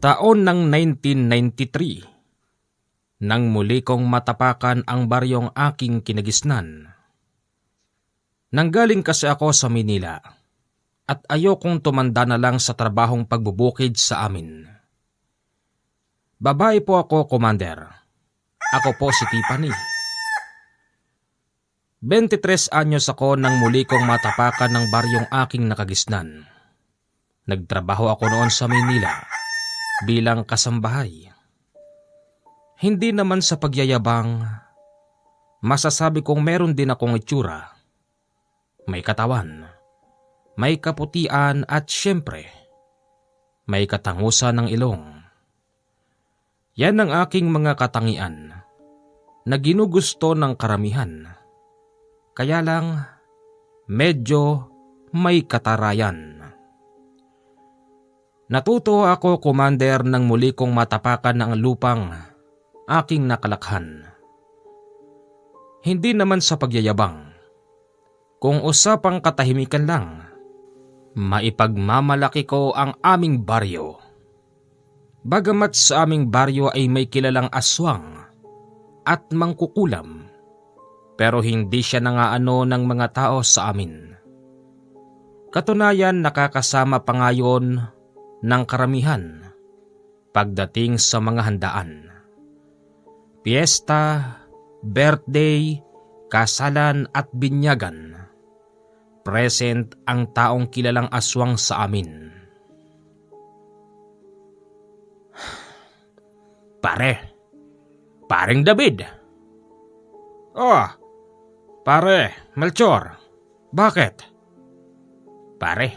Taon ng 1993, nang muli kong matapakan ang baryong aking kinagisnan. Nanggaling kasi ako sa Manila at ayokong tumanda na lang sa trabahong pagbubukid sa amin. Babae po ako, Commander. Ako po si Tiffany. 23 anyos ako nang muli kong matapakan ng baryong aking nakagisnan. Nagtrabaho ako noon sa Manila bilang kasambahay. Hindi naman sa pagyayabang, masasabi kong meron din akong itsura. May katawan, may kaputian at syempre, may katangusan ng ilong. Yan ang aking mga katangian na ginugusto ng karamihan. Kaya lang, medyo may katarayan. Natuto ako, Commander, nang muli kong matapakan ang lupang aking nakalakhan. Hindi naman sa pagyayabang. Kung usapang katahimikan lang, maipagmamalaki ko ang aming baryo. Bagamat sa aming baryo ay may kilalang aswang at mangkukulam, pero hindi siya nangaano ng mga tao sa amin. Katunayan, nakakasama pa ngayon ng karamihan pagdating sa mga handaan. Piyesta, birthday, kasalan at binyagan. Present ang taong kilalang aswang sa amin. Paring David. Oh, pare, Melchor. Bakit? Pare,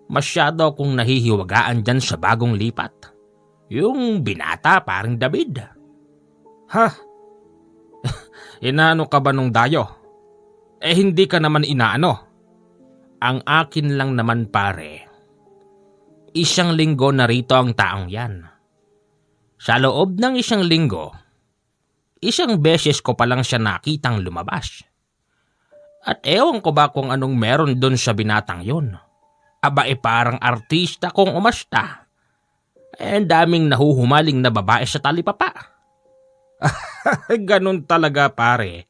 masyado akong nahihiwagaan dyan sa bagong lipat. Yung binata, paring David. Ha? Inaano ka ba nung dayo? Hindi ka naman inaano. Ang akin lang naman, pare. Isang linggo na rito ang taong yan. Sa loob ng isang linggo, isang beses ko pa lang siya nakitang lumabas. At ewan ko ba kung anong meron doon sa binatang yun. Aba, parang artista kong umasta. Daming nahuhumaling na babae sa talipapa. Ganun talaga, pare.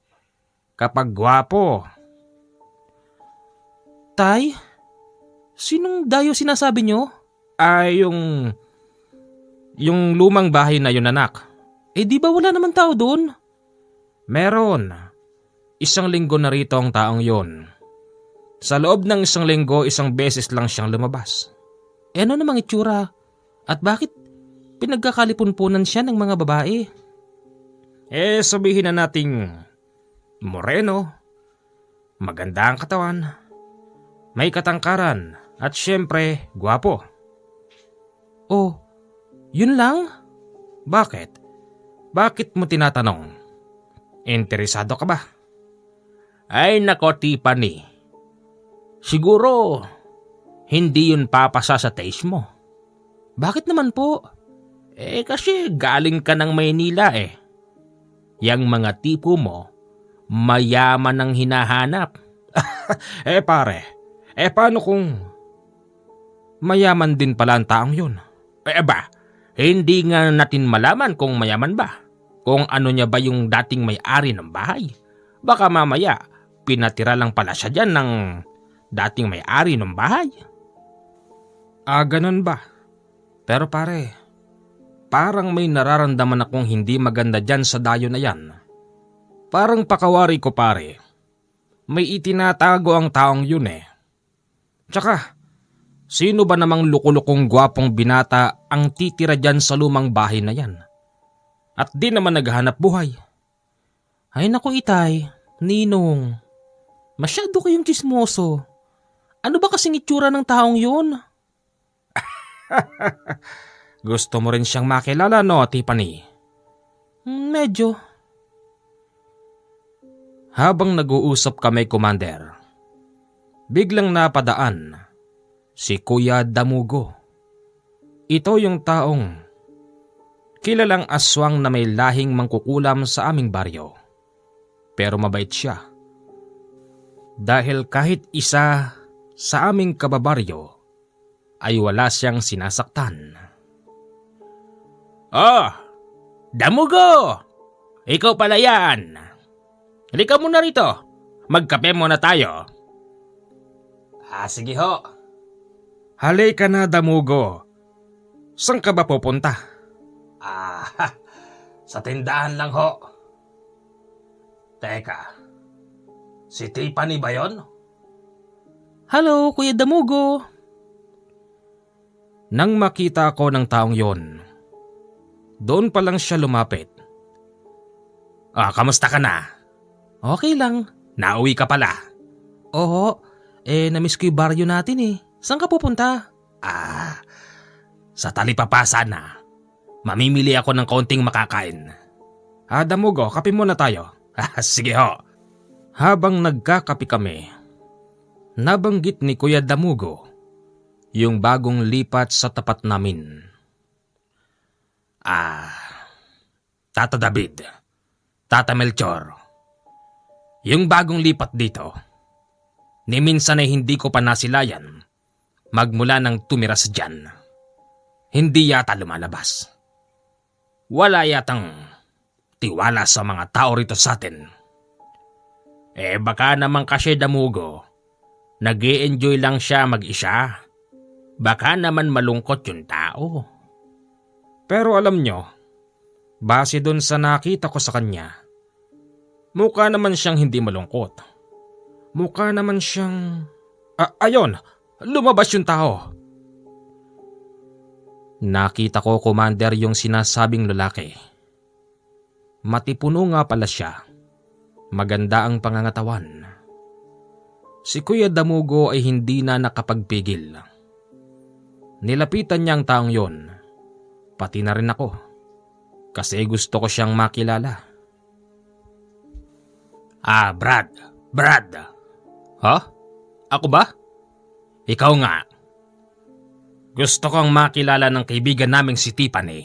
Kapag gwapo. Tay, sinong dayo sinasabi nyo? Yung lumang bahay na yun, anak. Di ba wala naman tao doon? Meron. Isang linggo na rito ang taong yun. Sa loob ng isang linggo, isang beses lang siyang lumabas. Ano namang itsura? At bakit pinagkakalipunpunan siya ng mga babae? Sabihin na nating moreno, maganda ang katawan, may katangkaran, at syempre, gwapo. Oh, yun lang? Bakit? Bakit mo tinatanong? Interesado ka ba? Ay nako, Tiffany. Siguro, hindi yun papasa sa taste mo. Bakit naman po? Kasi galing ka ng Maynila eh. Yang mga tipo mo, mayaman ang hinahanap. Pare, paano kung mayaman din pala ang taong yun? Hindi nga natin malaman kung mayaman ba. Kung ano niya ba yung dating may-ari ng bahay. Baka mamaya, pinatira lang pala siya dyan ng dating may-ari ng bahay. Ganun ba? Pero pare, parang may nararamdaman akong hindi maganda dyan sa dayo na yan. Parang pakawari ko, pare. May itinatago ang taong yun eh. Tsaka, sino ba namang lukulukong gwapong binata ang titira dyan sa lumang bahay na yan? At di naman naghahanap buhay. Ay naku, Itay, Ninong, masyado kayong tsismoso. Ano ba kasing itsura ng taong yun? Gusto mo rin siyang makilala, no, Tiffany? Medyo. Habang nag-uusap kami, Commander, biglang napadaan si Kuya Damugo. Ito yung taong kilalang aswang na may lahing mangkukulam sa aming baryo. Pero mabait siya. Dahil kahit isa sa aming kababaryo ay wala siyang sinasaktan. Oh, Damugo! Ikaw pala yan. Halika muna rito. Magkape muna tayo. Sige ho. Halika na, Damugo. Saan ka ba pupunta? Sa tindahan lang ho. Teka, si Tiffany ba yun? Hello, Kuya Damugo. Nang makita ko ng taong yon, doon pa lang siya lumapit. Kamusta ka na? Okay lang. Nauwi ka pala? Oo, namiss ko yung baryo natin eh. Saan ka pupunta? Sa Talipapa na. Mamimili ako ng konting makakain. Damugo, kape muna tayo. Sige ho. Habang nagkakape kami, nabanggit ni Kuya Damugo yung bagong lipat sa tapat namin. Tata David, Tata Melchor, yung bagong lipat dito, ni minsan ay hindi ko pa nasilayan magmula nang tumira sa dyan. Hindi yata lumalabas. Wala yatang tiwala sa mga tao rito sa atin. Baka naman kasi Damugo, nag-i-enjoy lang siya mag-isa. Baka naman malungkot yung tao. Pero alam nyo, base dun sa nakita ko sa kanya, mukha naman siyang hindi malungkot. Mukha naman siyang... ayun! Lumabas yung tao! Nakita ko, Commander, yung sinasabing lalaki. Matipuno nga pala siya. Maganda ang pangangatawan. Si Kuya Damugo ay hindi na nakapagpigil. Nilapitan niya ang taong yon. Pati na rin ako. Kasi gusto ko siyang makilala. Brad. Ako ba? Ikaw nga. Gusto kong makilala ng kaibigan naming si Tiffany.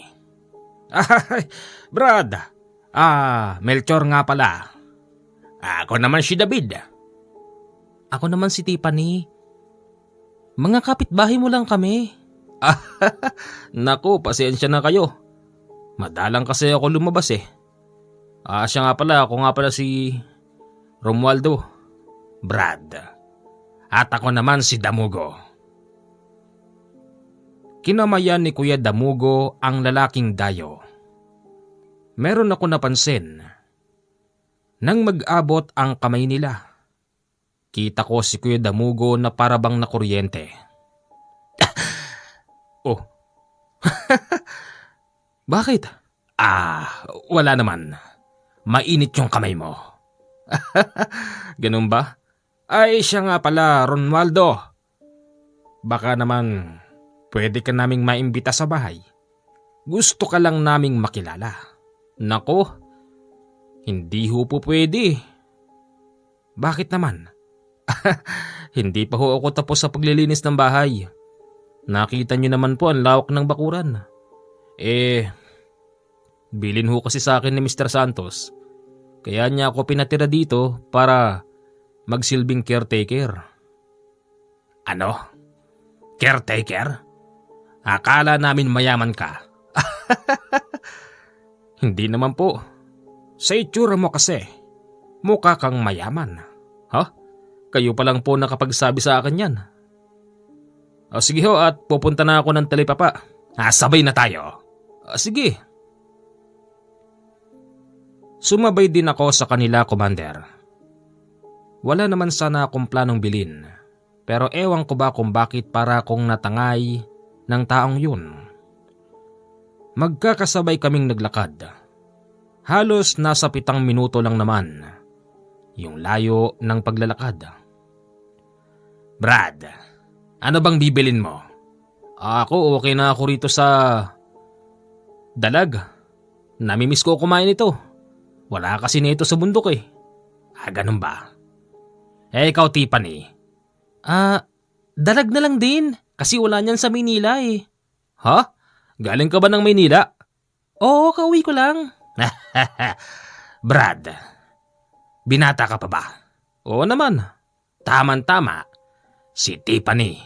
Brad. Melchor nga pala. Ako naman si David. Ako naman si Tiffany. Mga kapitbahay mo lang kami. Naku, pasensya na kayo. Madalang kasi ako lumabas eh. Siya nga pala, ako nga pala si Romualdo. Brad. At ako naman si Damugo. Kinamayan ni Kuya Damugo ang lalaking dayo. Meron ako napansin. Nang mag-abot ang kamay nila, kita ko si Kuya Damugo na parabang nakuryente. Oh. Bakit? Wala naman. Mainit yung kamay mo. Ganun ba? Ay, siya nga pala, Ronaldo. Baka naman pwede ka naming maimbita sa bahay. Gusto ka lang naming makilala. Nako, hindi ho po pwede. Bakit naman? Hindi pa ho ako tapos sa paglilinis ng bahay. Nakita niyo naman po ang lawak ng bakuran. Bilin ho kasi sa akin ni Mr. Santos. Kaya niya ako pinatira dito para magsilbing caretaker. Ano? Caretaker? Akala namin mayaman ka. Hindi naman po. Sa itsura mo kasi, mukha kang mayaman. Kayo pa lang po nakapagsabi sa akin yan. Sige ho, at pupunta na ako ng Talipapa. Sabay na tayo. Sige. Sumabay din ako sa kanila, Commander. Wala naman sana akong planong bilin. Pero ewan ko ba kung bakit para akong natangay ng taong yun. Magkakasabay kaming naglakad. Halos nasa 7 minuto lang naman yung layo ng paglalakad. Brad, ano bang bibilin mo? Ako okay na ako rito sa dalag. Namimiss ko kumain ito. Wala kasi nito sa bundok eh. Ganun ba? Ikaw, Tiffany. Dalag na lang din kasi wala niyan sa Maynila eh. Galing ka ba ng Maynila? Oo, kauwi ko lang. Brad, binata ka pa ba? Oo naman. Taman-tama. Si Tiffany,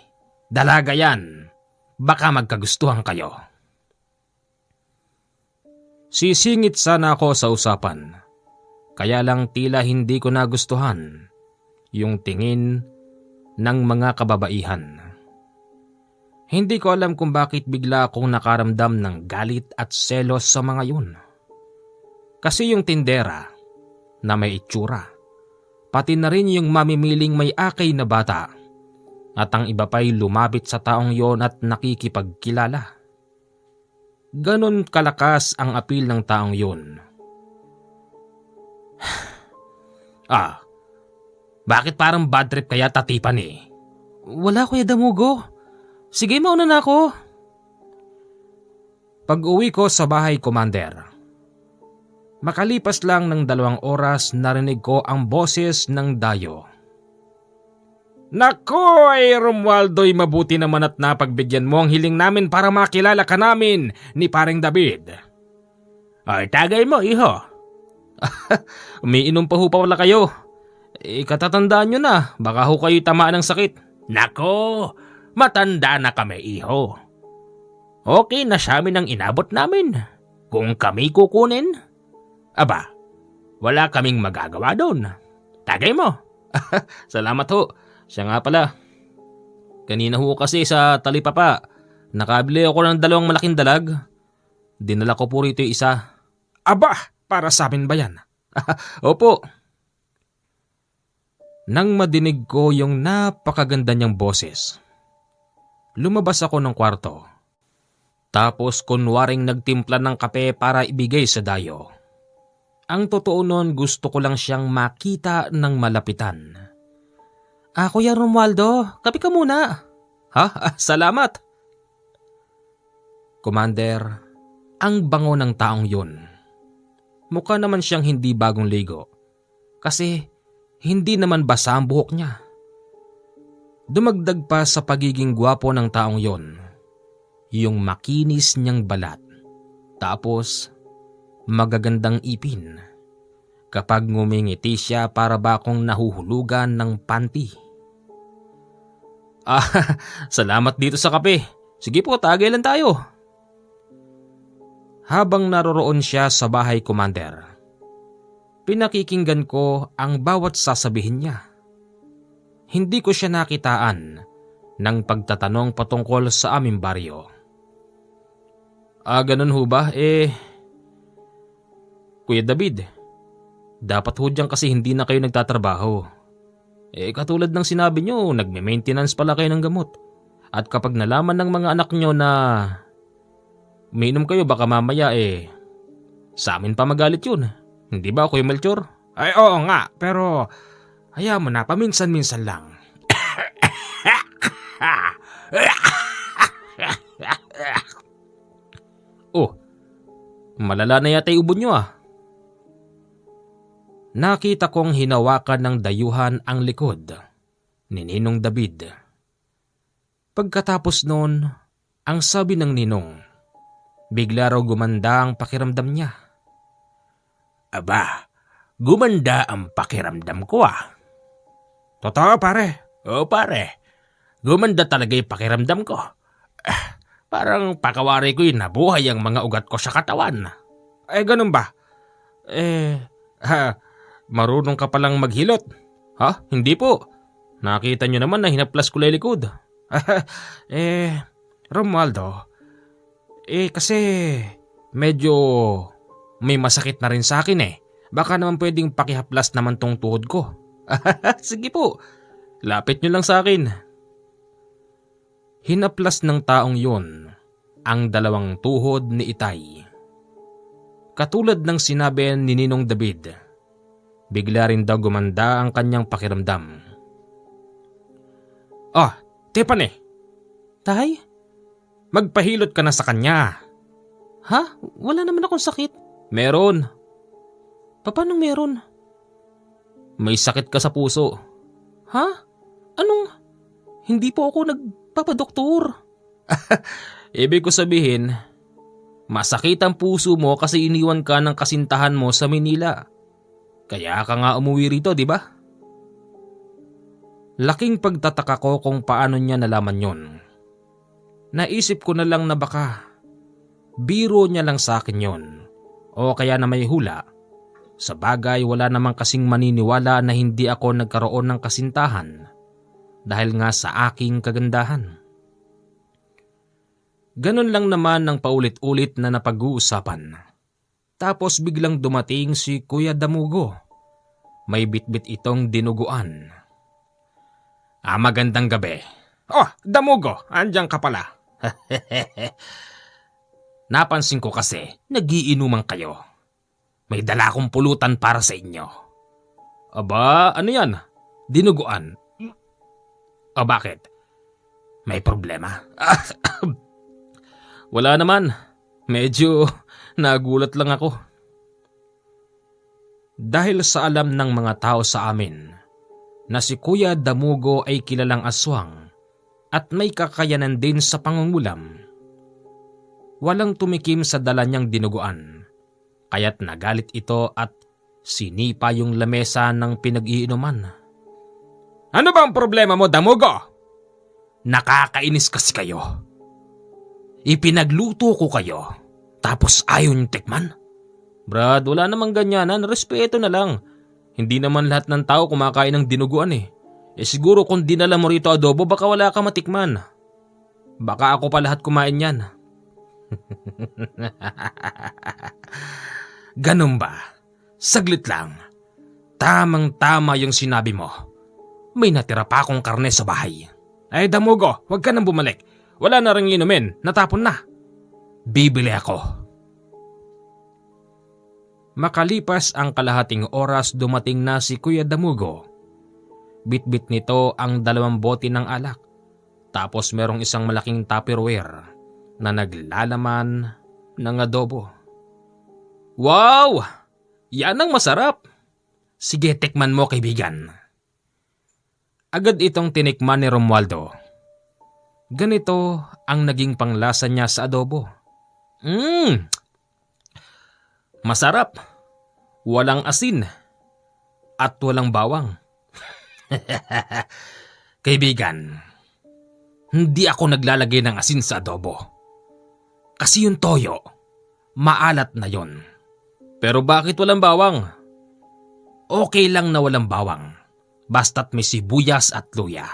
dalaga yan. Baka magkagustuhan kayo. Sisingit sana ako sa usapan. Kaya lang tila hindi ko nagustuhan yung tingin ng mga kababaihan. Hindi ko alam kung bakit bigla akong nakaramdam ng galit at selos sa mga yun. Kasi yung tindera na may itsura, pati na rin yung mamimiling may akay na bata, at ang iba pa'y lumapit sa taong yon at nakikipagkilala. Ganon kalakas ang apil ng taong yun. Bakit parang bad trip kaya tatipan eh? Wala, Kuya Damugo. Sige, mauna na ako. Pag-uwi ko sa bahay, Commander, makalipas lang ng 2 oras narinig ko ang boses ng dayo. Nakoy, Romualdo'y mabuti naman at napagbigyan mo ang hiling namin para makilala ka namin ni Paring David. Ay, tagay mo, iho. Umiinom pa ho pa wala kayo. Katatandaan nyo na, baka ho kayo tamaan ng sakit. Nako, matanda na kami, iho. Okay na sa amin ang inabot namin. Kung kami kukunin, aba, wala kaming magagawa doon. Tagay mo. Salamat ho. Siya nga pala. Kanina ho kasi sa talipapa, nakabili ako ng 2 malaking dalag. Dinala ko po rito yung isa. Aba, para sa amin ba yan? Opo. Nang madinig ko yung napakaganda niyang boses, lumabas ako ng kwarto. Tapos kunwaring nagtimpla ng kape para ibigay sa dayo. Ang totoo nun, gusto ko lang siyang makita ng malapitan. Kuya Romualdo, kape ka muna. Ha? Salamat. Commander, ang bango ng taong yun. Mukha naman siyang hindi bagong ligo. Kasi hindi naman basa ang buhok niya. Dumagdag pa sa pagiging gwapo ng taong yon yung makinis niyang balat. Tapos magagandang ipin. Kapag ngumingiti siya para ba akong nahuhulugan ng panty. Salamat dito sa kape. Sige po, tagay lang tayo. Habang naroroon siya sa bahay, Commander, pinakikinggan ko ang bawat sasabihin niya. Hindi ko siya nakitaan ng pagtatanong patungkol sa aming baryo. Ganun ho ba? Kuya David, dapat ho dyan kasi hindi na kayo nagtatrabaho. Katulad ng sinabi nyo, nagme-maintenance pala kayo ng gamot. At kapag nalaman ng mga anak nyo na umiinom kayo, baka mamaya sa amin pa magalit yun. Hindi ba, Kuya Melchor? Ay, oo nga, pero hayaan mo na, paminsan-minsan lang. Malala na yata yung ubo nyo ah. Nakita kong hinawakan ng dayuhan ang likod ni Ninong David. Pagkatapos noon, ang sabi ng Ninong, bigla raw gumanda ang pakiramdam niya. Aba, gumanda ang pakiramdam ko ah. Totoo pare? Oo pare, gumanda talaga yung pakiramdam ko. Parang pakawari ko nabuhay ang mga ugat ko sa katawan. Ganun ba? Marunong ka palang maghilot. Ha? Hindi po. Nakita nyo naman na hinaplas ko likod. Romualdo, kasi medyo may masakit na rin sa akin Baka naman pwedeng pakihaplas naman tong tuhod ko. Sige po, lapit nyo lang sa akin. Hinaplas ng taong yun ang 2 tuhod ni Itay. Katulad ng sinabi ni Ninong David, bigla rin daw gumanda ang kanyang pakiramdam. Tipan Tay? Magpahilot ka na sa kanya. Ha? Wala naman akong sakit. Meron. Paano meron? May sakit ka sa puso. Ha? Anong? Hindi po ako nagpapadoktor. Ibig ko sabihin, masakit ang puso mo kasi iniwan ka ng kasintahan mo sa Manila. Kaya ka nga umuwi rito, di ba? Laking pagtataka ko kung paano niya nalaman yon. Naisip ko na lang na baka biro niya lang sa akin yon O kaya na may hula. Sa bagay wala namang kasing maniniwala na hindi ako nagkaroon ng kasintahan dahil nga sa aking kagandahan. Ganun lang naman ang paulit-ulit na napag-uusapan. Tapos biglang dumating si Kuya Damugo. May bitbit itong dinuguan. Magandang gabi. Oh, Damugo, andyan ka pala. Napansin ko kasi, nagiinuman kayo. May dala akong pulutan para sa inyo. Aba, ano yan? Dinuguan. Bakit? May problema? Wala naman. Medyo nagulat lang ako. Dahil sa alam ng mga tao sa amin na si Kuya Damugo ay kilalang aswang at may kakayanan din sa pangungulam, walang tumikim sa dala niyang dinuguan. Kaya't nagalit ito at sinipa yung lamesa ng pinag-iinuman. Ano ba ang problema mo, Damugo? Nakakainis kasi kayo. Ipinagluto ko kayo, tapos ayaw niyong tikman? Brad, wala namang ganyanan, respeto na lang. Hindi naman lahat ng tao kumakain ng dinuguan eh. Siguro kung dinala mo rito adobo, baka wala ka matikman. Baka ako pa lahat kumain yan. Ganun ba? Saglit lang. Tamang-tama yung sinabi mo. May natira pa akong karne sa bahay. Ay Damugo, huwag ka nang bumalik. Wala na ring inumin, natapon na. Bibili ako. Makalipas ang kalahating oras dumating na si Kuya Damugo. Bitbit nito ang 2 bote ng alak. Tapos merong isang malaking tupperware na naglalaman ng adobo. Wow! Yan ang masarap! Sige, tikman mo kaibigan. Agad itong tinikman ni Romualdo. Ganito ang naging panglasa niya sa adobo. Masarap. Walang asin. At walang bawang. Kaibigan, hindi ako naglalagay ng asin sa adobo. Kasi yung toyo, maalat na yon. Pero bakit walang bawang? Okay lang na walang bawang. Basta't may sibuyas at luya.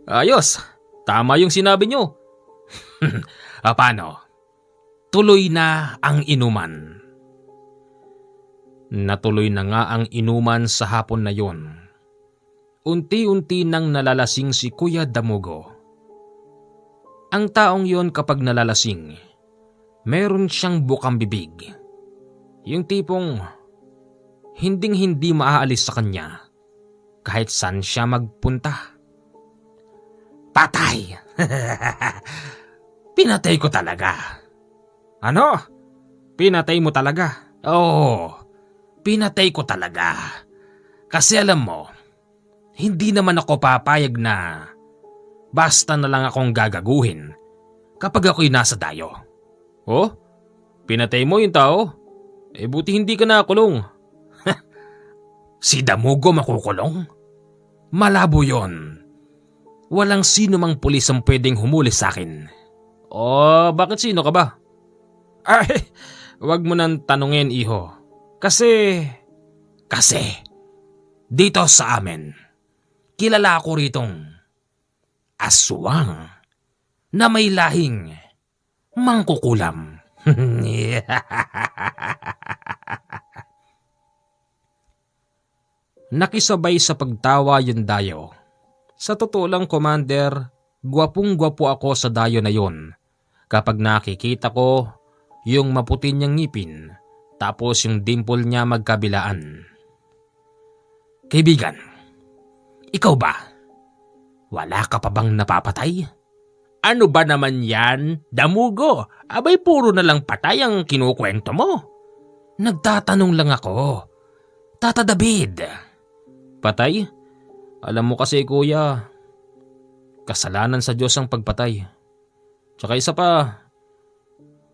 Ayos. Tama yung sinabi nyo. Paano? Tuloy na ang inuman. Natuloy na nga ang inuman sa hapon na yon. Unti-unti nang nalalasing si Kuya Damugo. Ang taong yon kapag nalalasing, meron siyang bukang bibig. Yung tipong hinding-hindi maaalis sa kanya kahit saan siya magpunta. Patay! Pinatay ko talaga. Ano? Pinatay mo talaga? Oo, pinatay ko talaga. Kasi alam mo, hindi naman ako papayag na basta na lang akong gagaguhin kapag ako'y nasa dayo. Oh? Pinatay mo yung tao? Buti hindi ka nakulong. Si Damugo makukulong? Malabo yon. Walang sino mang pulis ang pwedeng humuli sa akin. Bakit sino ka ba? Ay, wag mo nang tanungin, iho. Kasi, dito sa amin, kilala ako ritong aswang na may lahing mangkukulam. Nakisabay sa pagtawa yung dayo. Sa totoo lang, Commander, gwapong-gwapo ako sa dayo na yon. Kapag nakikita ko yung maputi niyang ngipin, tapos yung dimple niya magkabilaan. Kaibigan, ikaw ba? Wala ka pa bang napapatay? Ano ba naman yan, Damugo? Abay puro na lang patay ang kinukwento mo. Nagtatanong lang ako. Tata David. Patay? Alam mo kasi kuya, kasalanan sa Diyos ang pagpatay. Tsaka isa pa,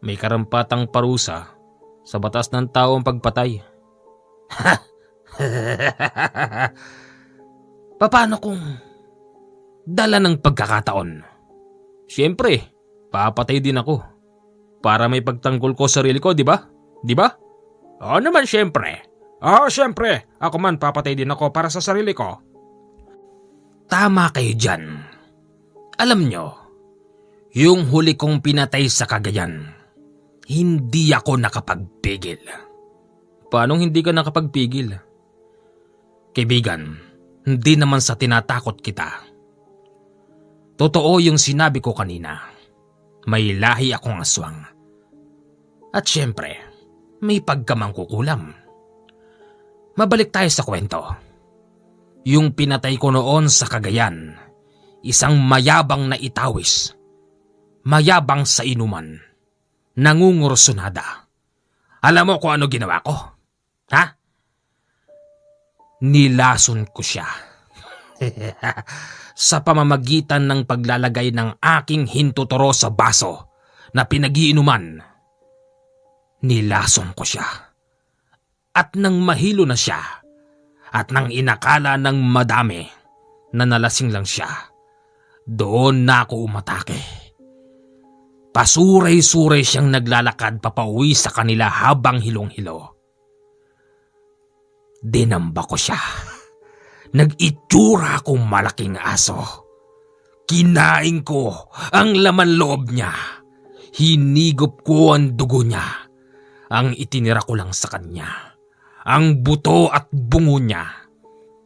may karampatang parusa sa batas ng tao ang pagpatay. Paano kung dala ng pagkakataon? Siyempre, papatay din ako. para may pagtanggol ko sa sarili ko, di ba? Di ba? Oo naman, syempre. Oo, syempre. Ako man, papatay din ako para sa sarili ko. Tama kayo dyan. Alam nyo, yung huli kong pinatay sa Cagayan, hindi ako nakapagpigil. Paanong hindi ka nakapagpigil? Kaibigan, hindi naman sa tinatakot kita. Totoo yung sinabi ko kanina. May lahi akong aswang. At syempre, may pagkamangkukulam. Mabalik tayo sa kwento. Yung pinatay ko noon sa Cagayan, isang mayabang na itawis. Mayabang sa inuman. Nangungursunada. Alam mo kung ano ginawa ko? Ha? Nilason ko siya. Sa pamamagitan ng paglalagay ng aking hintuturo sa baso na pinag-iinuman. Nilason ko siya. At nang mahilo na siya, at nang inakala ng madami na nalasing lang siya, doon na ako umatake. Pasuray-suray siyang naglalakad papauwi sa kanila habang hilong-hilo. Dinamba ko siya. Nag-itsura akong malaking aso. Kinain ko ang laman loob niya. Hinigop ko ang dugo niya. Ang itinira ko lang sa kanya, ang buto at bungo niya.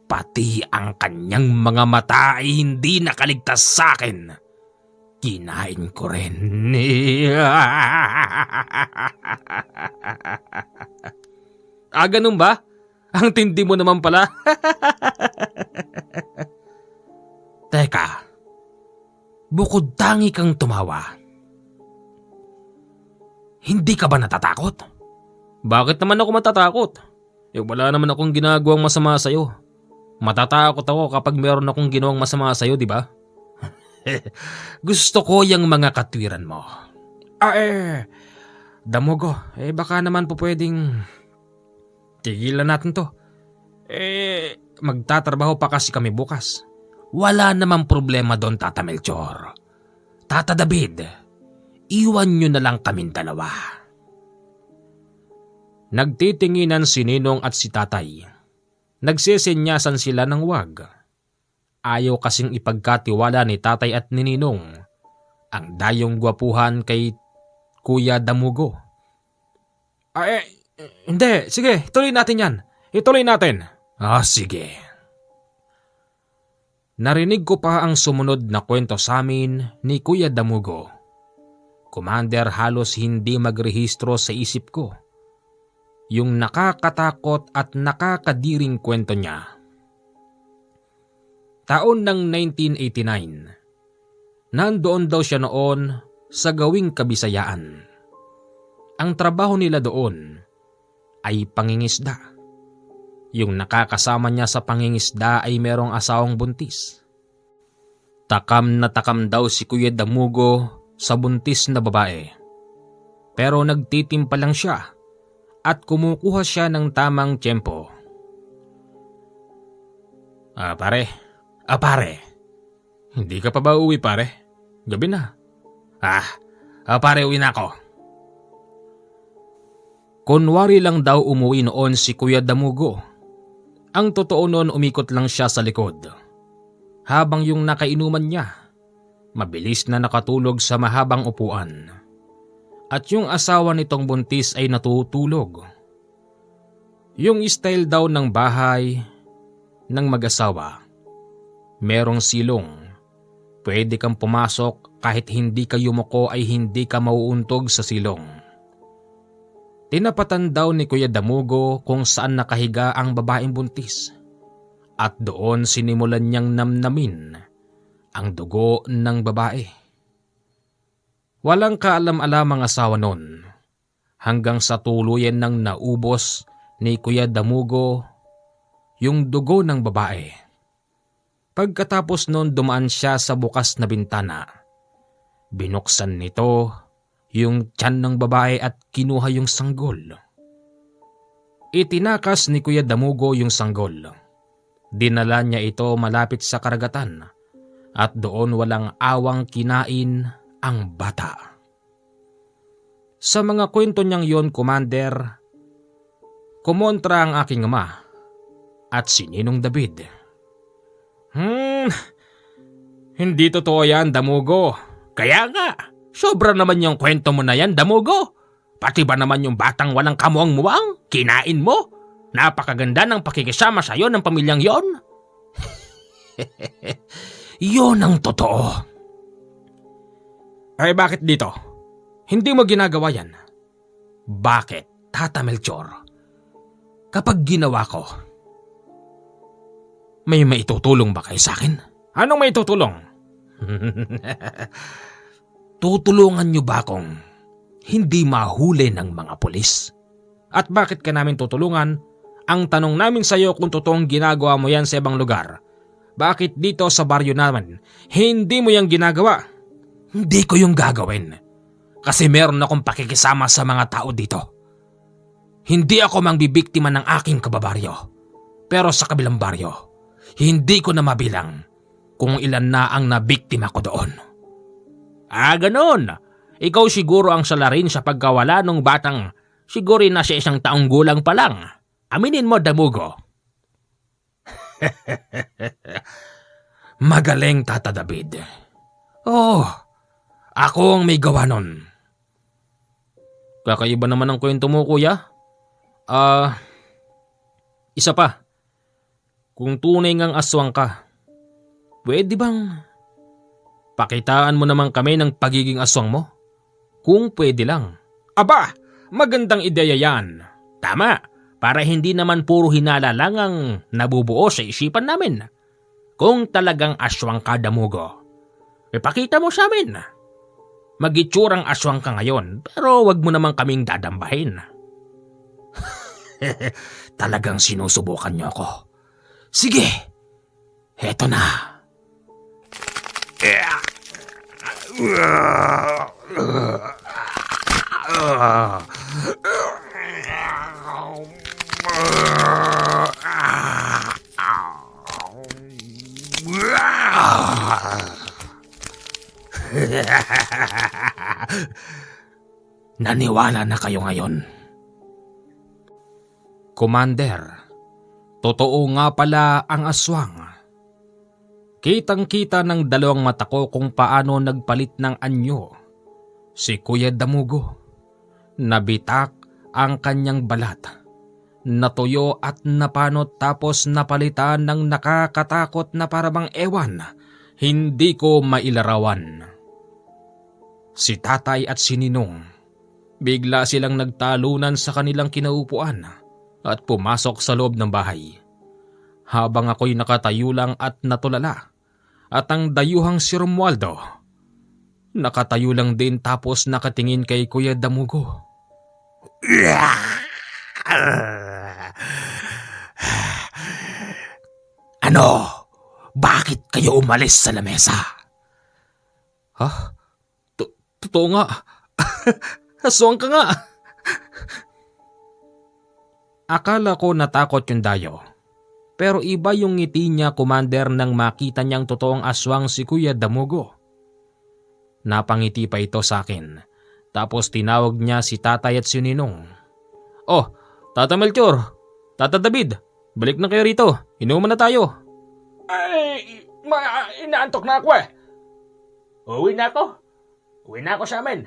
Pati ang kanyang mga mata ay hindi nakaligtas sa akin. Kinain ko rin. Ganun ba? Ang tindi mo naman pala. Teka, bukod tangi kang tumawa. Hindi ka ba natatakot? Bakit naman ako matatakot? Wala naman akong ginagawang masama sa'yo. Matatakot ako kapag meron akong ginawang masama sa'yo, di ba? Gusto ko yung mga katwiran mo. Damugo, baka naman po pwedeng tigilan natin to. Magtatrabaho pa kasi kami bukas. Wala namang problema doon, Tata Melchor. Tata David, iwan nyo na lang kaming dalawa. Nagtitinginan si Ninong at si Tatay. Nagsisenyasan sila ng wag. Ayaw kasing ipagkatiwala ni Tatay at ni Ninong ang dayong gwapuhan kay Kuya Damugo. Hindi. Sige, ituloy natin yan. Ituloy natin. Sige. Narinig ko pa ang sumunod na kwento sa amin ni Kuya Damugo. Commander, halos hindi magrehistro sa isip ko yung nakakatakot at nakakadiring kwento niya. Taon ng 1989. Nandoon daw siya noon sa gawing Kabisayaan. Ang trabaho nila doon ay pangingisda. Yung nakakasama niya sa pangingisda ay merong asawang buntis. Takam na takam daw si Kuya Damugo sa buntis na babae. Pero nagtitimpa lang siya at kumukuha siya ng tamang tiyempo. Pare. Hindi ka pa ba uwi, pare? Gabi na. Pare, uwi na ako. Kunwari lang daw umuwi noon si Kuya Damugo. Ang totoo noon, umikot lang siya sa likod. Habang yung nakainuman niya, mabilis na nakatulog sa mahabang upuan. At yung asawa nitong buntis ay natutulog. Yung style daw ng bahay ng mag-asawa, merong silong. Pwede kang pumasok kahit hindi ka yumuko ay hindi ka mauuntog sa silong. Tinapatan daw ni Kuya Damugo kung saan nakahiga ang babaeng buntis. At doon sinimulan niyang namnamin ang dugo ng babae. Walang kaalam-alam ang asawa noon hanggang sa tuluyan ng naubos ni Kuya Damugo yung dugo ng babae. Pagkatapos noon, dumaan siya sa bukas na bintana. Binuksan nito yung tiyan ng babae at kinuha yung sanggol. Itinakas ni Kuya Damugo yung sanggol. Dinala niya ito malapit sa karagatan at doon walang awang kinain ang bata. Sa mga kwento niyang yon, Commander, kumontra ang aking ama at si Ninong David. Hindi totoo yan, Damugo. Kaya nga, sobra naman yung kwento mo na yan, Damugo. Pati ba naman yung batang walang kamuang-muwang, kinain mo? Napakaganda ng pakikisama sa'yo ng pamilyang yon. Yon ang totoo. Ay bakit dito? Hindi mo ginagawa yan. Bakit, Tata Melchor? Kapag ginawa ko, may maitutulong ba kayo sa akin? Anong maitutulong? Tutulungan niyo ba akong hindi mahuli ng mga pulis? At bakit ka namin tutulungan? Ang tanong namin sa iyo kung totoong ginagawa mo yan sa ibang lugar. Bakit dito sa baryo naman, hindi mo yan ginagawa? Hindi ko yung gagawin. Kasi meron akong pakikisama sa mga tao dito. Hindi ako mangbibiktima ng aking kababaryo. Pero sa kabilang baryo, hindi ko na mabilang kung ilan na ang nabiktima ko doon. Ganon. Ikaw siguro ang salarin sa pagkawala ng batang siguro na siya 1 taong gulang pa lang. Aminin mo, Damugo. Magaling, Tata David. Oh, ako ang may gawa nun. Kakaiba naman ang kwento mo, kuya. Isa pa. Kung tunay ngang aswang ka, pwede bang pakitaan mo naman kami ng pagiging aswang mo? Kung pwede lang. Aba, magandang ideya yan. Tama, para hindi naman puro hinala lang ang nabubuo sa isipan namin. Kung talagang aswang ka, Damugo, ipakita mo sa amin. Mag-itsurang aswang ka ngayon, pero wag mo naman kaming dadambahin. Talagang sinusubukan niyo ako. Sige, heto na. Naniwala na kayo ngayon? Commander, totoo nga pala ang aswang. Kitang-kita ng 2 mata ko kung paano nagpalit ng anyo si Kuya Damugo. Nabitak ang kanyang balat, natuyo at napanot tapos napalitan ng nakakatakot na parabang ewan. Hindi ko mailarawan. Si tatay at si Ninong, bigla silang nagtalunan sa kanilang kinaupuan at pumasok sa loob ng bahay. Habang ako'y nakatayo lang at natulala, at ang dayuhang si Romualdo nakatayo lang din tapos nakatingin kay Kuya Damugo. Ano? Bakit kayo umalis sa lamesa? Ha? Totoo nga. Aswang ka nga. Akala ko natakot yung dayo. Pero iba yung ngiti niya, Commander, nang makita niyang totoong aswang si Kuya Damugo. Napangiti pa ito sa akin. Tapos tinawag niya si tatay at si Ninong. Oh, Tata Melchor, Tata David, balik na kayo rito. Inuman na tayo. Ay, inaantok na ako eh. Uwi na ako sa amin.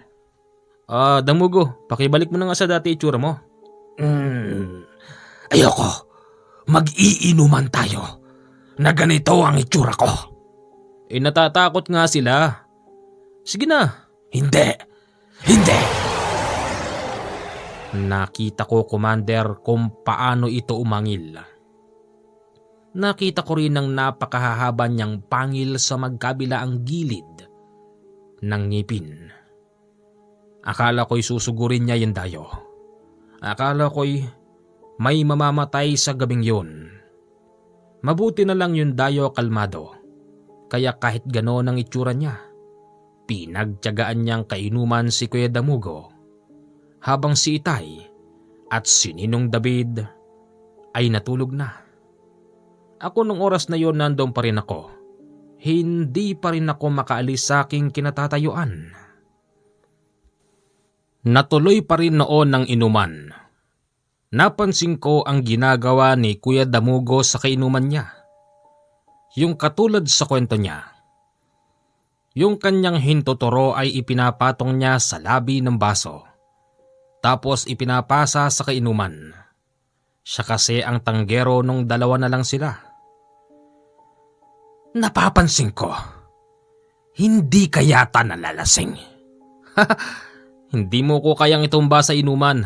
Damugo, pakibalik mo na nga sa dati itsura mo. Ayoko. Mag-iinuman tayo na ganito ang itsura ko. Natatakot nga sila. Sige na. Hindi. Nakita ko, Commander, kung paano ito umangil. Nakita ko rin ang napakahahaba niyang pangil sa magkabilaang gilid ng ngipin. Akala ko'y susugurin niya yung dayo. Akala ko'y may mamamatay sa gabing yun. Mabuti na lang yung dayo kalmado. Kaya kahit gano'n ang itsura niya, pinagtiyagaan niyang kainuman si Kuya Damugo. Habang si Itay at si Ninong David ay natulog na. Ako nung oras na yon nandun pa rin ako. Hindi pa rin ako makaalis sa aking kinatatayuan. Natuloy pa rin noon ng inuman. Napansin ko ang ginagawa ni Kuya Damugo sa kainuman niya. Yung katulad sa kwento niya. Yung kanyang hintuturo ay ipinapatong niya sa labi ng baso. Tapos ipinapasa sa kainuman. Siya kasi ang tanggero nung dalawa na lang sila. Napapansin ko, hindi ka yata nalalasing. Hindi mo ko kayang itumba sa inuman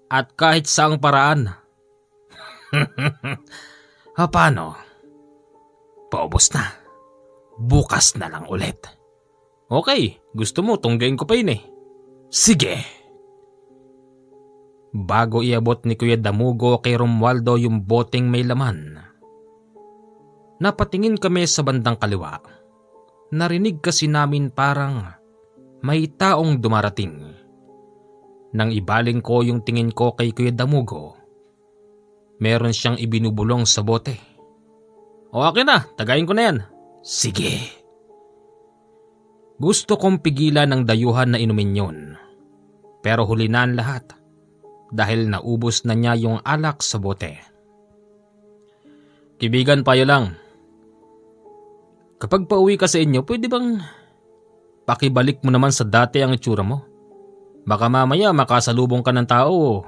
at kahit saang paraan. Paano? Paubos na. Bukas na lang ulit. Okay, gusto mo tunggain ko pa yun eh. Sige. Bago iabot ni Kuya Damugo kay Romualdo yung boteng may laman, napatingin kami sa bandang kaliwa. Narinig kasi namin parang may taong dumarating. Nang ibaling ko yung tingin ko kay Kuya Damugo, meron siyang ibinubulong sa bote. O akin na, tagayin ko na yan. Sige. Gusto kong pigilan ng dayuhan na inumin yun. Pero huli na ang lahat dahil naubos na niya yung alak sa bote. Kibigan, payo lang. Kapag pauwi ka sa inyo, pwede bang pakibalik mo naman sa dati ang itsura mo? Baka mamaya makasalubong ka ng tao,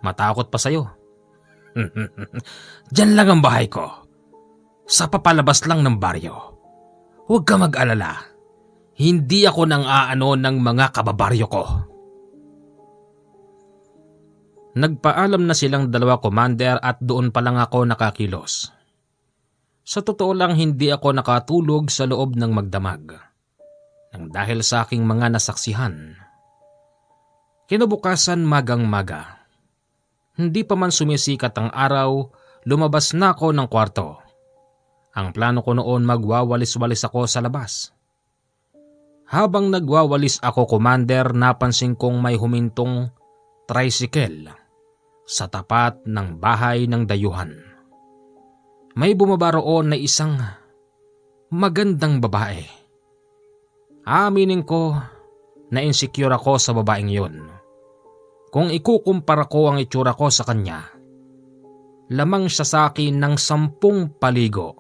matakot pa sa'yo. Diyan lang ang bahay ko. Sa papalabas lang ng baryo. Huwag ka mag-alala. Hindi ako nang aano ng mga kababaryo ko. Nagpaalam na silang dalawa, Commander, at doon pa lang ako nakakilos. Sa totoo lang, hindi ako nakatulog sa loob ng magdamag. Nang dahil sa aking mga nasaksihan. Kinabukasan magang-maga. Hindi pa man sumisikat ang araw, lumabas na ako ng kwarto. Ang plano ko noon magwawalis-walis ako sa labas. Habang nagwawalis ako, Commander, napansin kong may humintong tricycle sa tapat ng bahay ng dayuhan. May bumaba roon na isang magandang babae. Aminin ko na insecure ako sa babaeng yon. Kung ikukumpara ko ang itsura ko sa kanya, lamang siya sa akin ng 10 paligo.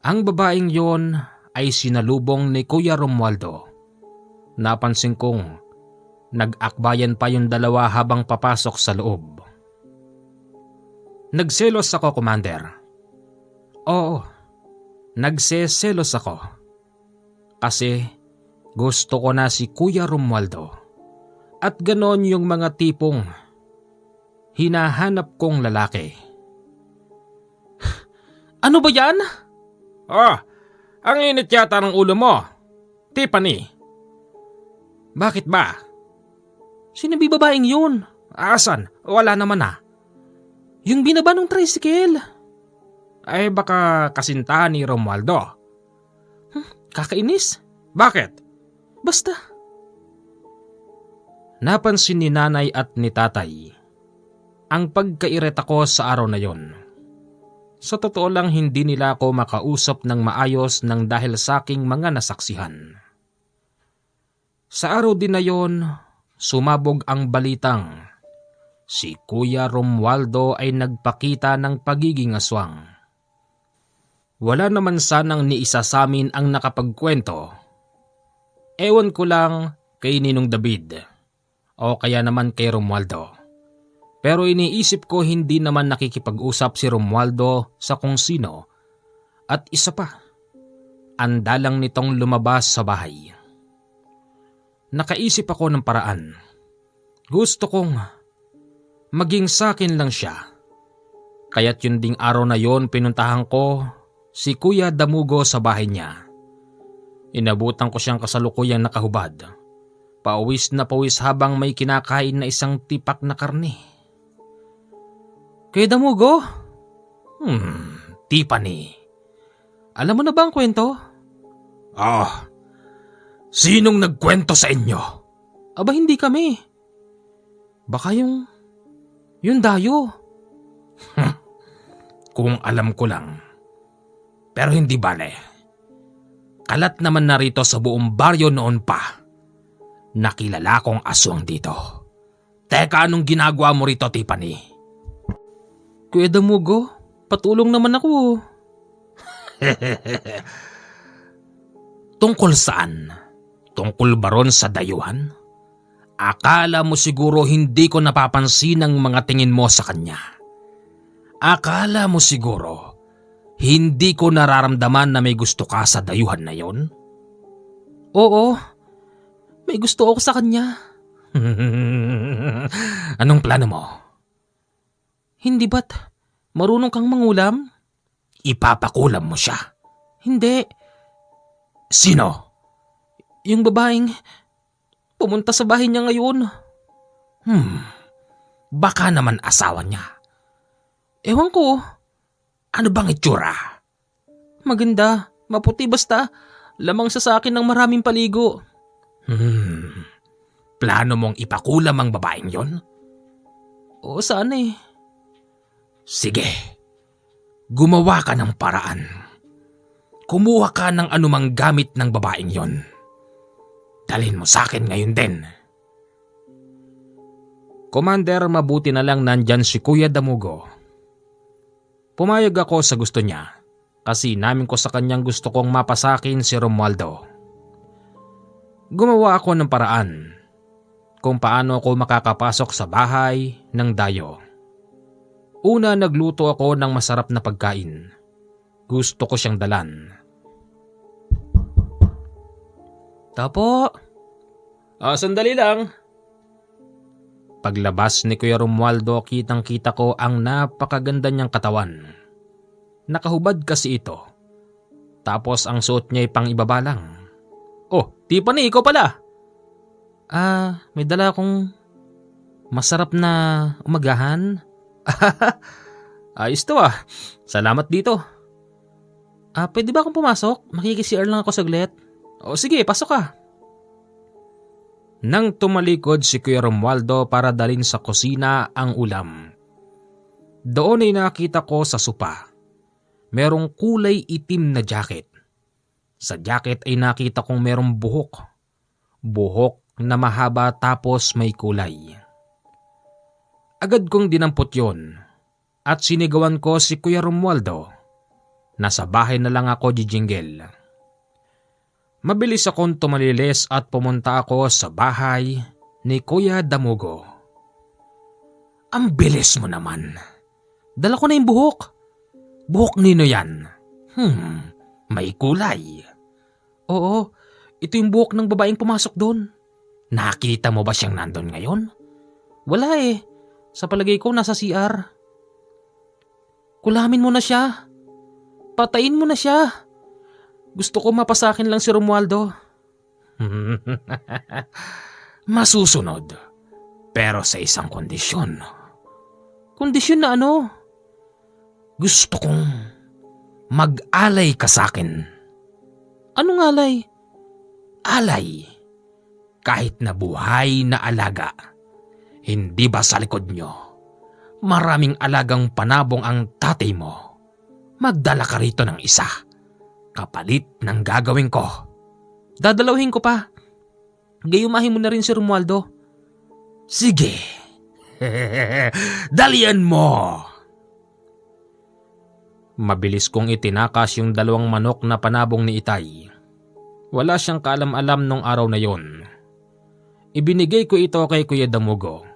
Ang babaeng yon ay sinalubong ni Kuya Romualdo. Napansin kong nag-akbayan pa yung dalawa habang papasok sa loob. Nagselos ako, Commander. Oo, nagseselos ako. Kasi gusto ko na si Kuya Romualdo. At ganon yung mga tipong hinahanap kong lalaki. Ano ba yan? Ang init yata ng ulo mo, Tiffany. Bakit ba? Sinabi babaeng yun? Asan? Wala naman ah. Yung binaba ng tricycle. Ay baka kasintahan ni Romualdo. Kakainis? Bakit? Basta. Napansin ni nanay at ni tatay ang pagkairita ko sa araw na yon. Sa totoo lang, hindi nila ako makausap ng maayos nang dahil sa aking mga nasaksihan. Sa araw din na yon, sumabog ang balitang si Kuya Romualdo ay nagpakita ng pagiging aswang. Wala naman sanang ni isa sa amin ang nakapagkwento. Ewan ko lang kay Ninong David o kaya naman kay Romualdo. Pero iniisip ko hindi naman nakikipag-usap si Romualdo sa kung sino. At isa pa, andalang nitong lumabas sa bahay. Nakaisip ako ng paraan. Gusto kong maging sakin lang siya. Kaya't yun ding araw na yon pinuntahan ko si Kuya Damugo sa bahay niya. Inabutan ko siyang kasalukuyang nakahubad. Pawis na pawis habang may kinakain na isang tipak na karne. Kuya Damugo? Tiffany. Alam mo na ba ang kwento? Sinong nagkwento sa inyo? Aba, hindi kami. Baka yung dayo. Kung alam ko lang. Pero hindi bale. Kalat naman narito sa buong baryo noon pa. Nakilala kong aswang dito. Teka, anong ginagawa mo rito, Tiffany? Kuya Damugo, patulong naman ako. Tungkol saan? Tungkol ba ron sa dayuhan? Akala mo siguro hindi ko napapansin ang mga tingin mo sa kanya. Akala mo siguro hindi ko nararamdaman na may gusto ka sa dayuhan na yon? Oo, may gusto ako sa kanya. Anong plano mo? Hindi ba't marunong kang mangulam? Ipapakulam mo siya. Hindi. Sino? Yung babaeng pumunta sa bahay niya ngayon. Baka naman asawa niya. Ewan ko. Ano bang itsura? Maganda, maputi basta. Lamang siya sa akin ng maraming paligo. Plano mong ipakulam ang babaeng yon? Oo, sana eh. Sige. Gumawa ka ng paraan. Kumuha ka ng anumang gamit ng babaeng yon. Dalhin mo sa akin ngayon din. Commander, mabuti na lang nandyan si Kuya Damugo. Pumayag ako sa gusto niya kasi namin ko sa kanyang gusto kong mapasakin si Romualdo. Gumawa ako ng paraan kung paano ako makakapasok sa bahay ng dayo. Una, nagluto ako ng masarap na pagkain. Gusto ko siyang dalan. Tapo. Sandali lang. Paglabas ni Kuya Romualdo, kitang-kita ko ang napakaganda niyang katawan. Nakahubad kasi ito. Tapos ang suot niya ay pang ibaba lang. Oh, Tiffany, ikaw pala. May dala akong masarap na umagahan. Ayos to ah. Salamat dito. Pwede ba akong pumasok? Makikisi-CR lang ako saglit. O sige, pasok ka. Nang tumalikod si Kuya Romualdo para dalhin sa kusina ang ulam. Doon ay nakita ko sa sopa. Merong kulay itim na jacket. Sa jacket ay nakita kong merong buhok. Buhok na mahaba tapos may kulay. Agad kong dinampot yon at sinigawan ko si Kuya Romualdo. Nasa bahay na lang ako jijinggel. Mabilis akong tumalilis at pumunta ako sa bahay ni Kuya Damugo. Ang bilis mo naman. Dala ko na yung buhok. Buhok nino yan? May kulay. Oo, ito yung buhok ng babaeng pumasok doon. Nakita mo ba siyang nandun ngayon? Wala eh. Sa palagay ko nasa CR. Kulamin mo na siya. Patayin mo na siya. Gusto ko mapasakin lang si Romualdo. Masusunod. Pero sa isang kondisyon. Kondisyon na ano? Gusto kong mag-alay ka sa akin. Anong alay? Alay. Kahit na buhay na alaga. Hindi ba sa likod nyo? Maraming alagang panabong ang tatay mo. Magdala ka rito ng isa. Kapalit ng gagawin ko. Dadalawin ko pa. Gayumahin mo na rin si Romualdo. Sige. Dalian mo. Mabilis kong itinakas yung 2 manok na panabong ni Itay. Wala siyang kaalam-alam nung araw na yon. Ibinigay ko ito kay Kuya Damugo.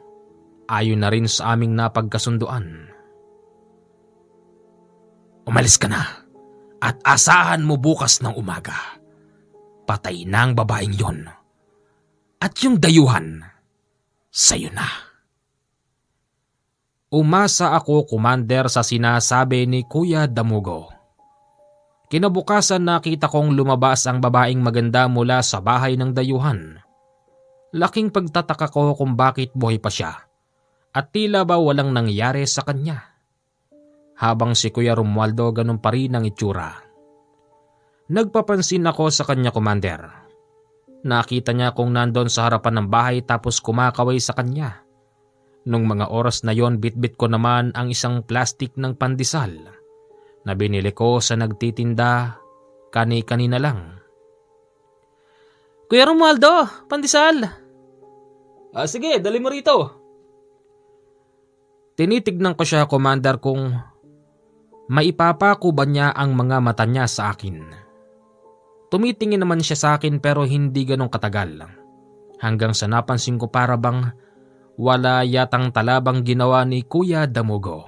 Ayon na rin sa aming napagkasunduan. Umalis ka na. At asahan mo bukas ng umaga. Patay na ang babaeng yon. At yung dayuhan, sa'yo na. Umasa ako, Commander, sa sinasabi ni Kuya Damugo. Kinabukasan nakita kong lumabas ang babaeng maganda mula sa bahay ng dayuhan. Laking pagtataka ko kung bakit buhay pa siya at tila ba walang nangyari sa kanya. Habang si Kuya Romualdo ganun pa rin ang itsura. Nagpapansin ako sa kanya, Commander. Nakita niya kung nandun sa harapan ng bahay tapos kumakaway sa kanya. Nung mga oras na yon, bitbit ko naman ang isang plastik ng pandesal na binili ko sa nagtitinda kani-kanina lang. Kuya Romualdo, pandesal! Sige, dali mo rito. Tinitignan ko siya, Commander, kung maipapako ba niya ang mga mata niya sa akin. Tumitingin naman siya sa akin pero hindi ganong katagal. Hanggang sa napansin ko para bang wala yatang talabang ginawa ni Kuya Damugo.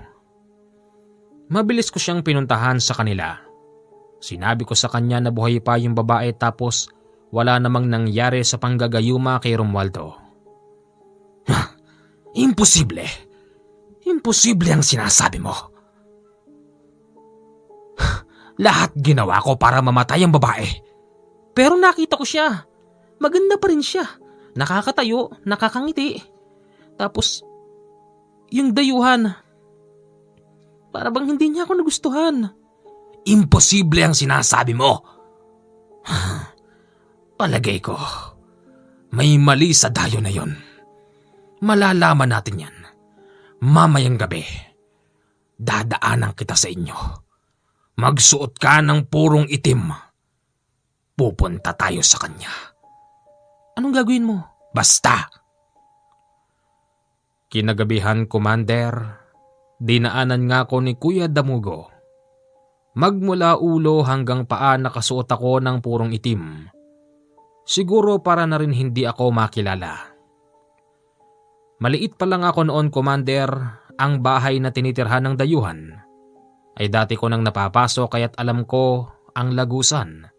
Mabilis ko siyang pinuntahan sa kanila. Sinabi ko sa kanya na buhay pa yung babae tapos wala namang nangyari sa panggagayuma kay Romualdo. Imposible! Imposible ang sinasabi mo. Lahat ginawa ko para mamatay ang babae. Pero nakita ko siya. Maganda pa rin siya. Nakakatayo, nakakangiti. Tapos, yung dayuhan. Para bang hindi niya ako nagustuhan. Imposible ang sinasabi mo. Palagay ko, may mali sa dayo na yon. Malalaman natin yan. Mamayang gabi, dadaanan kita sa inyo. Magsuot ka ng purong itim. Pupunta tayo sa kanya. Anong gagawin mo? Basta! Kinagabihan, Commander, dinaanan nga ko ni Kuya Damugo. Magmula ulo hanggang paa nakasuot ako ng purong itim. Siguro para na rin hindi ako makilala. Maliit pa lang ako noon, Commander. Ang bahay na tinitirhan ng dayuhan ay dati ko nang napapasok kaya't alam ko ang lagusan.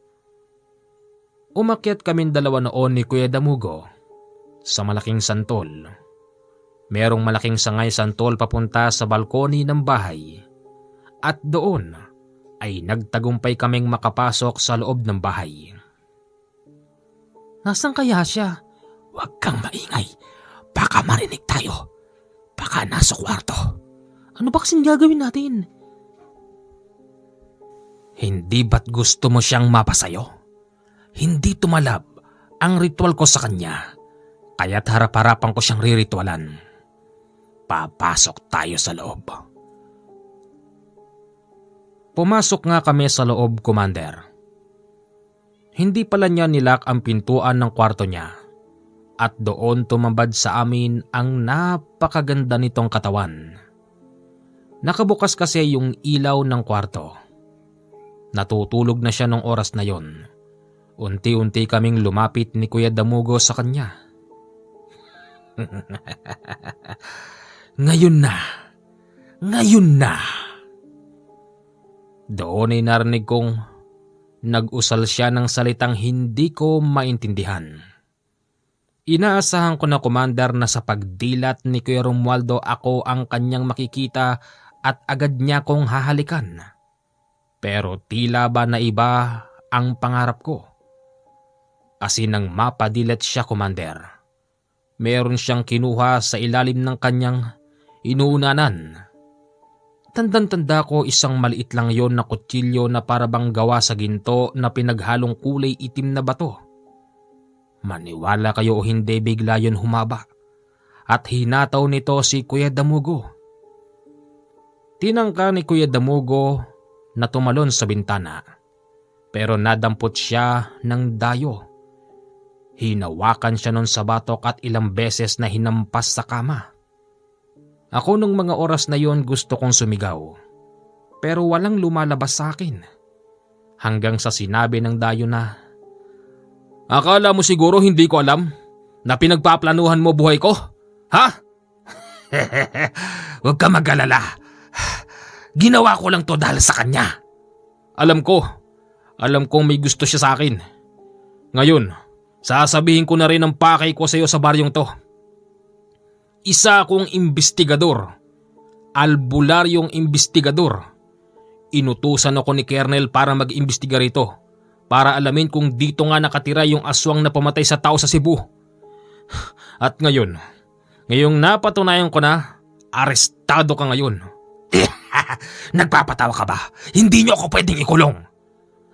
Umakyat kaming dalawa noon ni Kuya Damugo sa malaking santol. Merong malaking sangay santol papunta sa balkoni ng bahay at doon ay nagtagumpay kaming makapasok sa loob ng bahay. Nasaan kaya siya? Huwag kang maingay. Baka marinig tayo. Baka nasa kwarto. Ano ba kasing gagawin natin? Hindi ba't gusto mo siyang mapasayo? Hindi tumalab ang ritual ko sa kanya. Kaya't harap-harapan ko siyang riritualan. Papasok tayo sa loob. Pumasok nga kami sa loob, Commander. Hindi pala niya nilak ang pintuan ng kwarto niya. At doon tumambad sa amin ang napakaganda nitong katawan. Nakabukas kasi yung ilaw ng kwarto. Natutulog na siya nung oras na yon. Unti-unti kaming lumapit ni Kuya Damugo sa kanya. Ngayon na! Ngayon na! Doon ay narinig kong nag-usal siya ng salitang hindi ko maintindihan. Inaasahan ko na, Commander, na sa pagdilat ni Kuya Romualdo ako ang kanyang makikita at agad niya kong hahalikan. Pero tila ba na iba ang pangarap ko. Kasi nang mapadilat siya, Commander, meron siyang kinuha sa ilalim ng kanyang inuunanan. Tandang-tanda ko isang maliit lang yon na kutsilyo na parabang gawa sa ginto na pinaghalong kulay itim na bato. Maniwala kayo o hindi, bigla yun humaba at hinataw nito si Kuya Damugo. Tinangka ni Kuya Damugo na tumalon sa bintana pero nadampot siya ng dayo. Hinawakan siya nun sa batok at ilang beses na hinampas sa kama. Ako nung mga oras na yon gusto kong sumigaw pero walang lumalabas sa akin. Hanggang sa sinabi ng dayo na, akala mo siguro hindi ko alam na pinagpaplanuhan mo buhay ko? Ha? Huwag ka mag-alala. Ginawa ko lang to dahil sa kanya. Alam kong may gusto siya sa akin. Ngayon, sasabihin ko na rin ang pakay ko sa iyo sa baryong to. Isa akong imbestigador. Albularyong imbestigador. Inutusan ako ni Kernel para mag-imbestiga rito. Para alamin kung dito nga nakatira yung aswang na pumatay sa tao sa Cebu. At ngayong napatunayan ko na, arestado ka ngayon. Nagpapatawa ka ba? Hindi niyo ako pwedeng ikulong.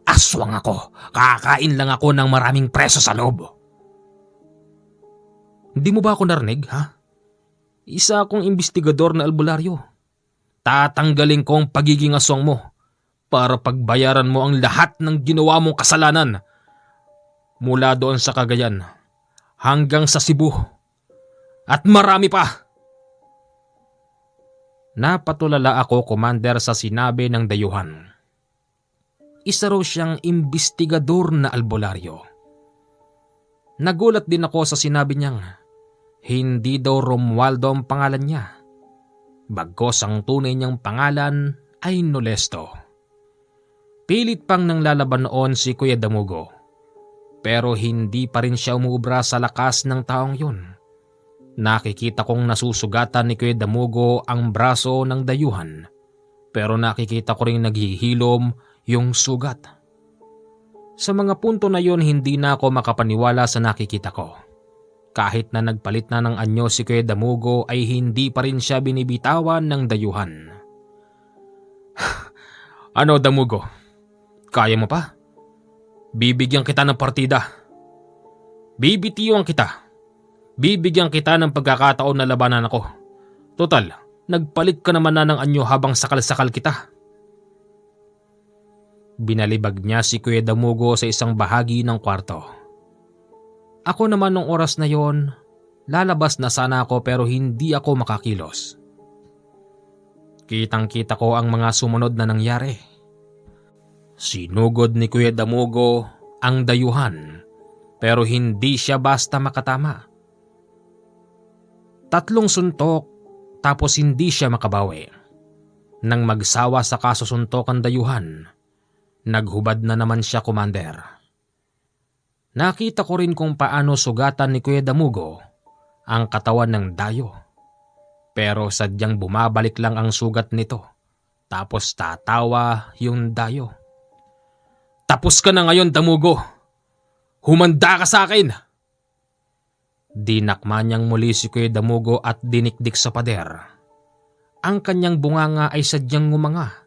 Aswang ako. Kakain lang ako ng maraming preso sa loob. Hindi mo ba ako narinig, ha? Isa akong imbestigador na albularyo. Tatanggalin ko ang pagiging aswang mo para pagbayaran mo ang lahat ng ginawa mong kasalanan. Mula doon sa Cagayan hanggang sa Cebu. At marami pa! Napatulala ako, Commander, sa sinabi ng dayuhan. Isa raw siyang imbestigador na albularyo. Nagulat din ako sa sinabi niyang hindi daw Romualdo ang pangalan niya. Bagkos ang tunay niyang pangalan ay Nolesto. Pilit pang nanglalaban noon si Kuya Damugo. Pero hindi pa rin siya umuubra sa lakas ng taong yun. Nakikita kong nasusugatan ni Kuya Damugo ang braso ng dayuhan. Pero nakikita ko ring naghihilom yung sugat. Sa mga punto na yun, hindi na ako makapaniwala sa nakikita ko. Kahit na nagpalit na ng anyo si Kuya Damugo ay hindi pa rin siya binibitawan ng dayuhan. Ano, Damugo? Kaya mo pa? Bibigyan kita ng partida. Bibitiwan kita. Bibigyan kita ng pagkakataon na labanan ako. Total, nagpalit ka naman na ng anyo habang sakal-sakal kita. Binalibag niya si Kuya Damugo sa isang bahagi ng kwarto. Ako naman nung oras na yon, lalabas na sana ako pero hindi ako makakilos. Kitang-kita ko ang mga sumunod na nangyari. Sinugod ni Kuya Damugo ang dayuhan pero hindi siya basta makatama. 3 suntok tapos hindi siya makabawi. Nang magsawa sa kasusuntok ang dayuhan, naghubad na naman siya, Commander. Nakita ko rin kung paano sugatan ni Kuya Damugo ang katawan ng dayo. Pero sadyang bumabalik lang ang sugat nito. Tapos tatawa yung dayo. Tapos ka na ngayon, Damugo. Humanda ka sa akin! Dinakma niyang muli si Kuya Damugo at dinikdik sa pader. Ang kanyang bunganga ay sadyang ngumanga.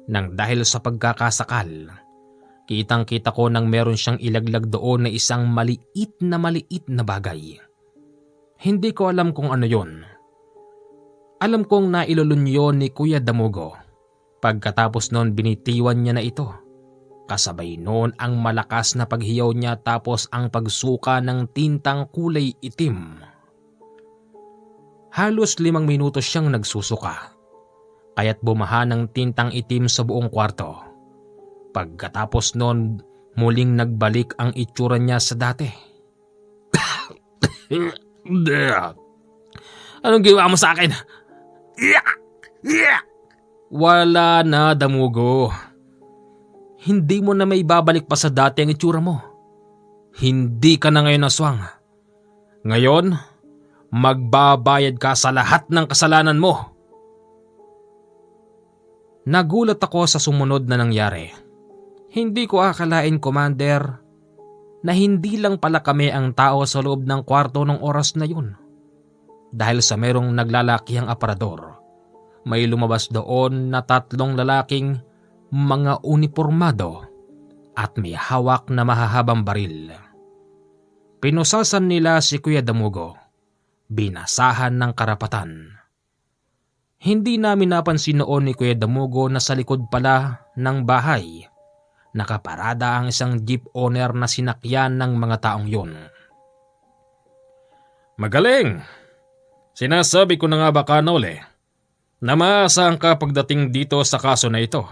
Nang dahil sa pagkakasakal, kitang-kita ko nang meron siyang ilaglag doon na isang maliit na bagay. Hindi ko alam kung ano yon. Alam kong nailulunyo ni Kuya Damugo. Pagkatapos noon binitiwan niya na ito. Kasabay noon ang malakas na paghiyaw niya tapos ang pagsuka ng tintang kulay itim. Halos 5 minuto siyang nagsusuka. Kaya't bumaha ng tintang itim sa buong kwarto. Pagkatapos noon, muling nagbalik ang itsura niya sa dati. Anong ginawa mo sa akin? Wala na, Damugo. Hindi mo na may babalik pa sa dati ang itsura mo. Hindi ka na ngayon aswang. Ngayon, magbabayad ka sa lahat ng kasalanan mo. Nagulat ako sa sumunod na nangyari. Hindi ko akalain, Commander, na hindi lang pala kami ang tao sa loob ng kwarto ng oras na yun. Dahil sa merong naglalakihang aparador, may lumabas doon na 3 lalaking mga unipormado at may hawak na mahahabang baril. Pinusasan nila si Kuya Damugo, binasahan ng karapatan. Hindi namin napansin noon ni Kuya Damugo na sa likod pala ng bahay, nakaparada ang isang jeep owner na sinakyan ng mga taong yun. Magaling! Sinasabi ko na nga ba, Kanole, na maaasahan ka pagdating dito sa kaso na ito.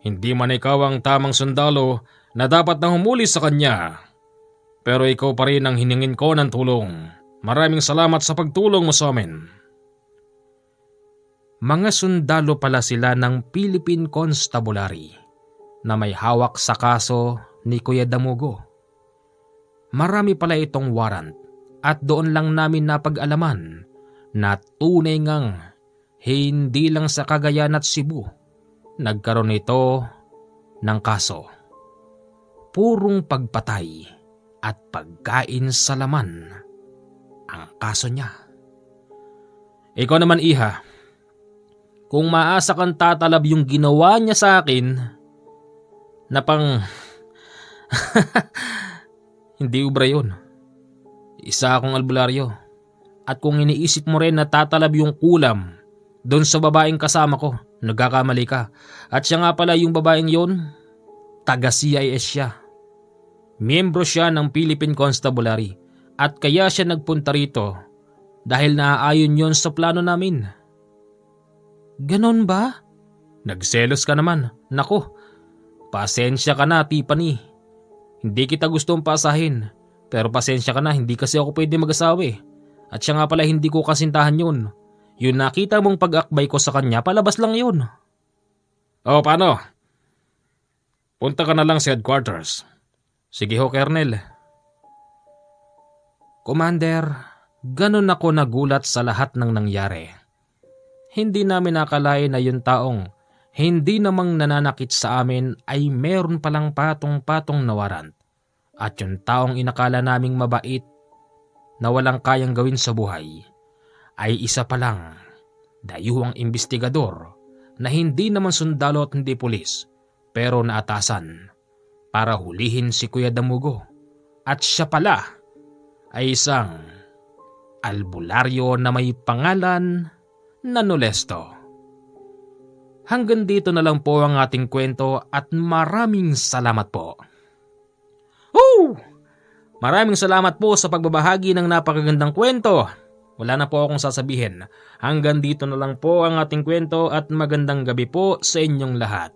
Hindi man ikaw ang tamang sundalo na dapat na humuli sa kanya, pero ikaw pa rin ang hiningin ko ng tulong. Maraming salamat sa pagtulong mo sa amin. Mga sundalo pala sila ng Philippine Constabulary na may hawak sa kaso ni Kuya Damugo. Marami pala itong warrant at doon lang namin napag-alaman na tunay ngang hindi lang sa Cagayan at Cebu nagkaroon ito ng kaso. Purong pagpatay at pagkain sa laman ang kaso niya. Ikaw naman, Iha, kung maasa kang tatalab yung ginawa niya sa akin na pang hindi ubra yun. Isa akong albularyo. At kung iniisip mo rin na tatalab yung kulam doon sa babaeng kasama ko, nagkakamali ka. At siya nga pala yung babaeng yon, taga CIS siya. Miyembro siya ng Philippine Constabulary at kaya siya nagpunta rito dahil naaayon yon sa plano namin. Ganon ba? Nagselos ka naman. Nako, pasensya ka na, Tiffany. Hindi kita gustong pasahin, pero pasensya ka na, hindi kasi ako pwede mag-asawa eh. At siya nga pala hindi ko kasintahan yun. Yung nakita mong pag-akbay ko sa kanya, palabas lang yun. O paano? Punta ka na lang sa headquarters. Sige ho, Colonel. Commander, ganun ako nagulat sa lahat ng nangyari. Hindi namin nakalain na yung taong hindi namang nananakit sa amin ay meron palang patong-patong na warrant. At yung taong inakala naming mabait na walang kayang gawin sa buhay ay isa palang dayuhang investigador na hindi naman sundalo at hindi pulis pero naatasan para hulihin si Kuya Damugo. At siya pala ay isang albularyo na may pangalan na Nolesto. Hanggang dito na lang po ang ating kwento at maraming salamat po. Woo! Maraming salamat po sa pagbabahagi ng napakagandang kwento. Wala na po akong sasabihin. Hanggang dito na lang po ang ating kwento at magandang gabi po sa inyong lahat.